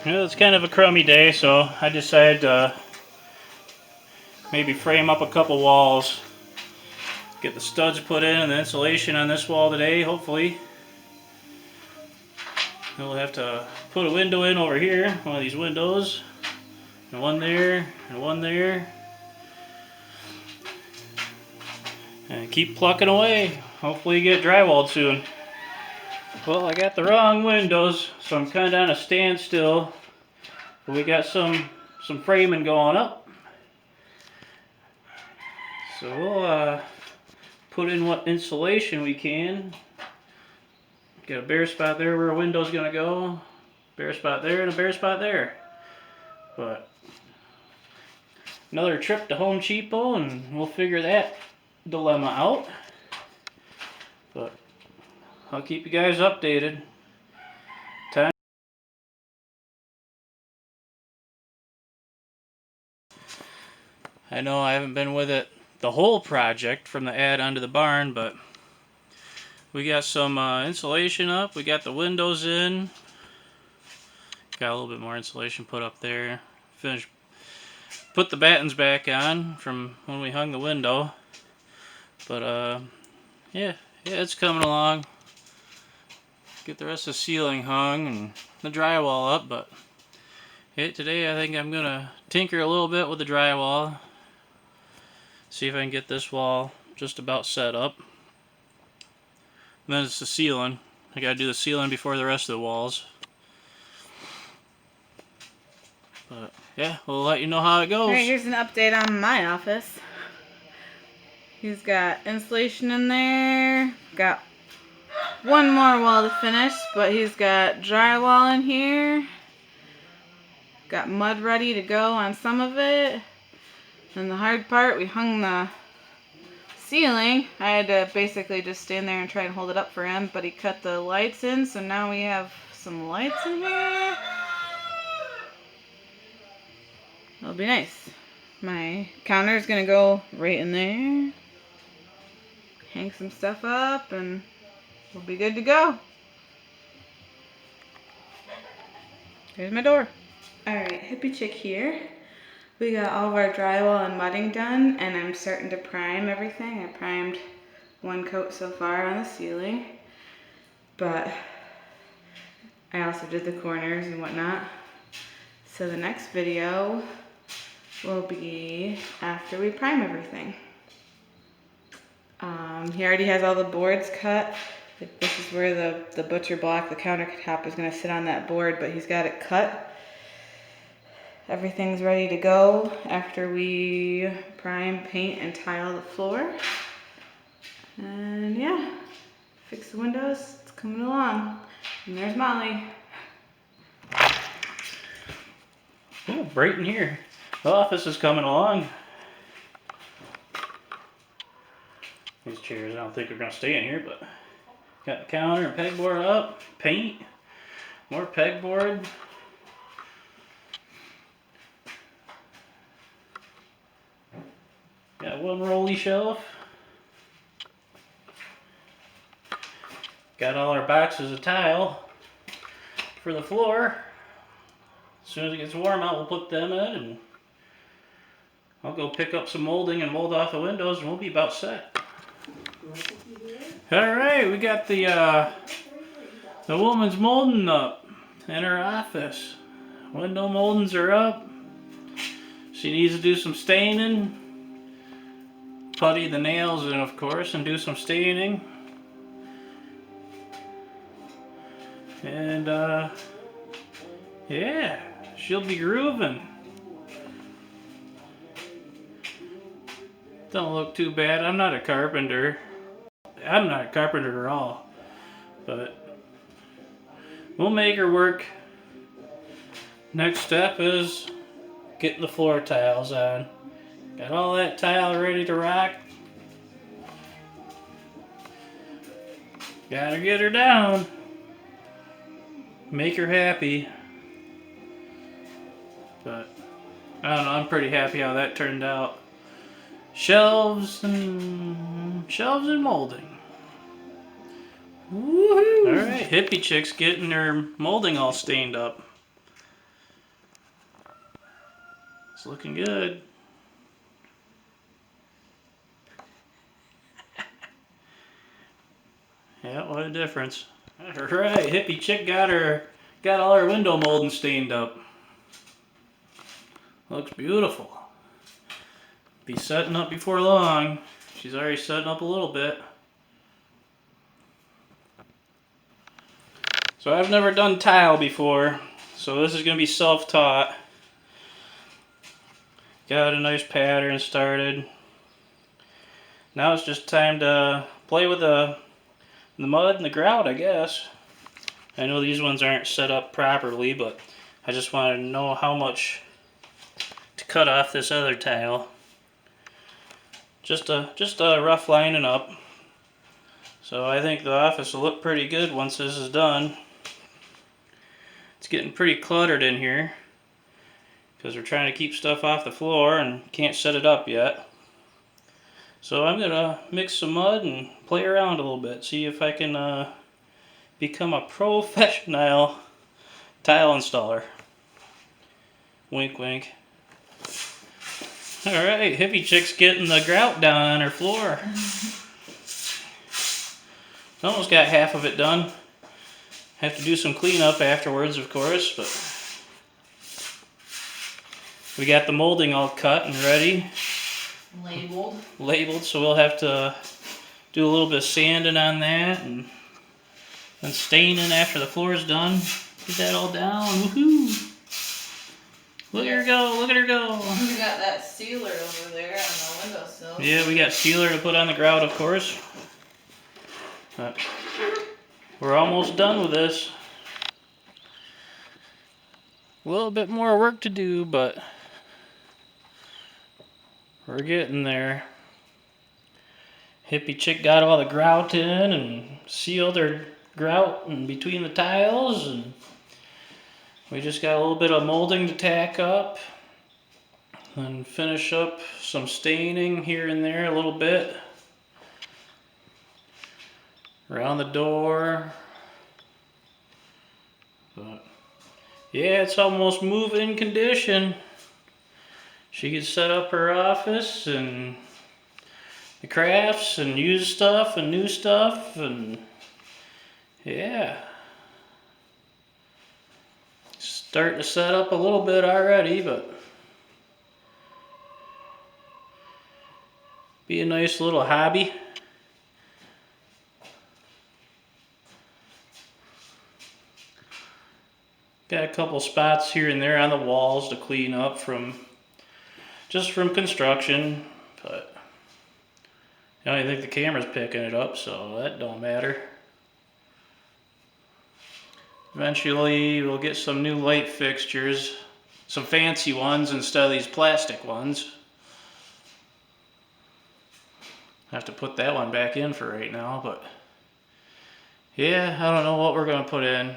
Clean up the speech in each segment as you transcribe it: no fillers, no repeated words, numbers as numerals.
Well, it's kind of a crummy day, so I decided to maybe frame up a couple walls. Get the studs put in and the insulation on this wall today, hopefully. We'll have to put a window in over here, one of these windows. And one there, and one there. And keep plucking away. Hopefully get drywalled soon. Well, I got the wrong windows, so I'm kind of on a standstill. But we got some framing going up. So we'll put in what insulation we can. Got a bare spot there where a window's gonna go. Bare spot there and a bare spot there. But another trip to Home Cheapo and we'll figure that dilemma out. But I'll keep you guys updated. I know I haven't been with it the whole project from the add onto the barn, but we got some insulation up. We got the windows in. Got a little bit more insulation put up there. Finished. Put the battens back on from when we hung the window. But yeah, it's coming along. Get the rest of the ceiling hung and the drywall up, but today I think I'm gonna tinker a little bit with the drywall. See if I can get this wall just about set up. And then it's the ceiling. I gotta do the ceiling before the rest of the walls. But yeah, we'll let you know how it goes. Alright, here's an update on my office. He's got insulation in there. Got one more wall to finish, but he's got drywall in here. Got mud ready to go on some of it. And the hard part, we hung the ceiling. I had to basically just stand there and try and hold it up for him, but he cut the lights in, so now we have some lights in here. It'll be nice. My counter is gonna go right in there. Hang some stuff up and we'll be good to go. There's my door. Alright, Hippie Chick here. We got all of our drywall and mudding done, and I'm starting to prime everything. I primed one coat so far on the ceiling, but I also did the corners and whatnot. So the next video will be after we prime everything. He already has all the boards cut. This is where the butcher block, the countertop, is going to sit on that board, but he's got it cut. Everything's ready to go after we prime, paint, and tile the floor. And yeah, fix the windows. It's coming along. And there's Molly. Oh, bright in here. The office is coming along. These chairs, I don't think are going to stay in here, but got the counter and pegboard up, paint, more pegboard. Got one rolly shelf. Got all our boxes of tile for the floor. As soon as it gets warm out, we'll put them in, and I'll go pick up some molding and mold off the windows, and we'll be about set. Alright, we got the woman's molding up in her office. Window moldings are up. She needs to do some staining. Putty the nails in, of course, and do some staining. And yeah, she'll be grooving. Don't look too bad. I'm not a carpenter. I'm not a carpenter at all. But we'll make her work. Next step is getting the floor tiles on. Got all that tile ready to rock. Gotta get her down. Make her happy. But I don't know, I'm pretty happy how that turned out. Shelves and molding. Woohoo! Alright, Hippie Chick's getting her molding all stained up. It's looking good. Yeah, what a difference. Alright, Hippie chick got all her window molding stained up. Looks beautiful. Be setting up before long. She's already setting up a little bit. So I've never done tile before, so this is going to be self-taught. Got a nice pattern started. Now it's just time to play with the mud and the grout, I guess. I know these ones aren't set up properly, but I just wanted to know how much to cut off this other tile. Just a rough lining up. So I think the office will look pretty good once this is done. It's getting pretty cluttered in here because we're trying to keep stuff off the floor and can't set it up yet. So I'm gonna mix some mud and play around a little bit, see if I can become a professional tile installer. Wink wink. Alright, Hippie chick's getting the grout down on her floor. Almost got half of it done. Have to do some cleanup afterwards, of course, but we got the molding all cut and ready. Labeled, so we'll have to do a little bit of sanding on that and staining after the floor's done. Get that all down. Woohoo! Look at her go, look at her go. We got that sealer over there on the windowsill. Yeah, we got sealer to put on the grout, of course. But we're almost done with this. A little bit more work to do, but we're getting there. Hippie chick got all the grout in and sealed her grout in between the tiles, and we just got a little bit of molding to tack up and finish up some staining here and there a little bit. Around the door. But yeah, it's almost move-in condition. She could set up her office and the crafts and used stuff and new stuff, and yeah. Starting to set up a little bit already, but be a nice little hobby. Got a couple spots here and there on the walls to clean up from construction, but I don't even think the camera's picking it up, so that don't matter. Eventually we'll get some new light fixtures, some fancy ones instead of these plastic ones. Have to put that one back in for right now, but yeah, I don't know what we're gonna put in.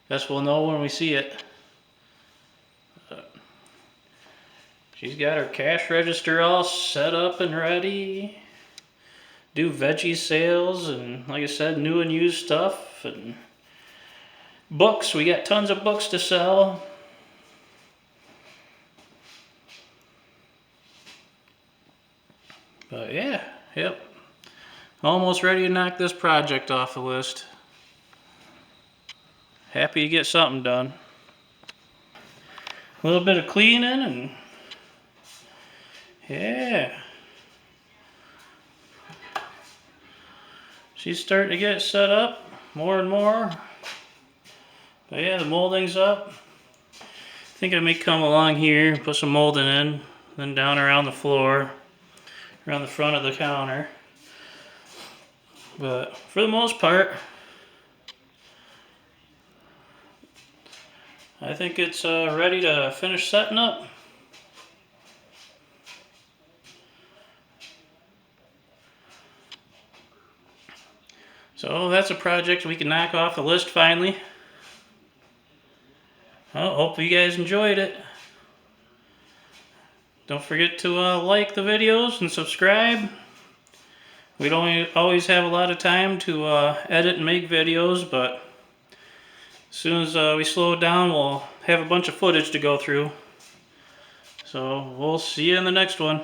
Guess we'll know when we see it. She's got her cash register all set up and ready. Do veggie sales and, like I said, new and used stuff, and books. We got tons of books to sell. But yeah, yep. Almost ready to knock this project off the list. Happy to get something done. A little bit of cleaning and yeah. She's starting to get set up more and more. But yeah, the molding's up. I think I may come along here, put some molding in, then down around the floor, around the front of the counter. But for the most part, I think it's ready to finish setting up. So that's a project we can knock off the list finally. Well, hope you guys enjoyed it. Don't forget to like the videos and subscribe. We don't always have a lot of time to edit and make videos, but as soon as we slow down, we'll have a bunch of footage to go through. So we'll see you in the next one.